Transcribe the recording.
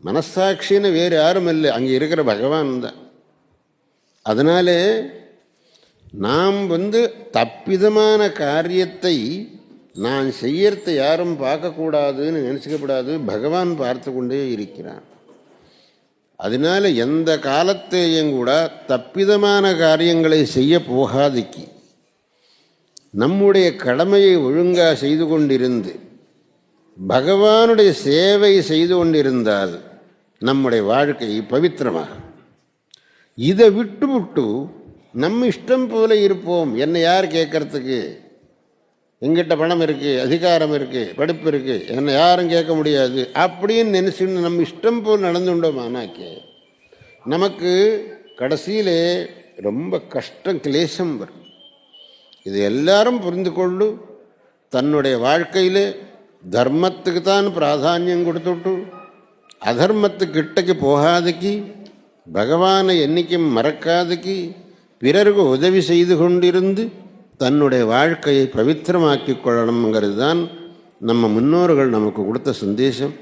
மனசாட்சின்னு வேறு யாரும் இல்லை, அங்கே இருக்கிற பகவான் தான். அதனாலே நாம் தப்பிதமான காரியத்தை நான் செய்யறத யாரும் பார்க்கக்கூடாதுன்னு நினச்சிக்கப்படாது. பகவான் பார்த்து கொண்டே இருக்கிறான். அதனால எந்த காலத்தையும் கூட தப்பிதமான காரியங்களை செய்ய போகாதிக்கு நம்முடைய கடமையை ஒழுங்காக செய்து கொண்டிருந்து பகவானுடைய சேவை செய்து கொண்டிருந்தால் நம்முடைய வாழ்க்கை பவித்திரமாக. இதை விட்டு நம்ம இஷ்டம் போல இருப்போம், என்னை யார் கேட்கறதுக்கு, எங்கிட்ட பணம் இருக்குது, அதிகாரம் இருக்குது, படிப்பு இருக்குது, என்னை யாரும் கேட்க முடியாது அப்படின்னு நினச்சின்னு நம்ம இஷ்டம் போல் நடந்துட்டோமானாக்கே நமக்கு கடைசியிலே ரொம்ப கஷ்டம், கிளேசம் வரும். இது எல்லாரும் புரிந்து கொண்டு தன்னுடைய வாழ்க்கையில் தர்மத்துக்கு தான் பிராதானியம் கொடுத்துட்டு அதர்மத்துக்கிட்டக்கு போகாதுக்கு, பகவானை என்றைக்கும் மறக்காதுக்கு, பிறருக்கு உதவி செய்து கொண்டிருந்து தன்னுடைய வாழ்க்கையை பவித்திரமாக்கிக் கொள்ளணுங்கிறது தான் நம்ம முன்னோர்கள் நமக்கு கொடுத்த சந்தேசம்.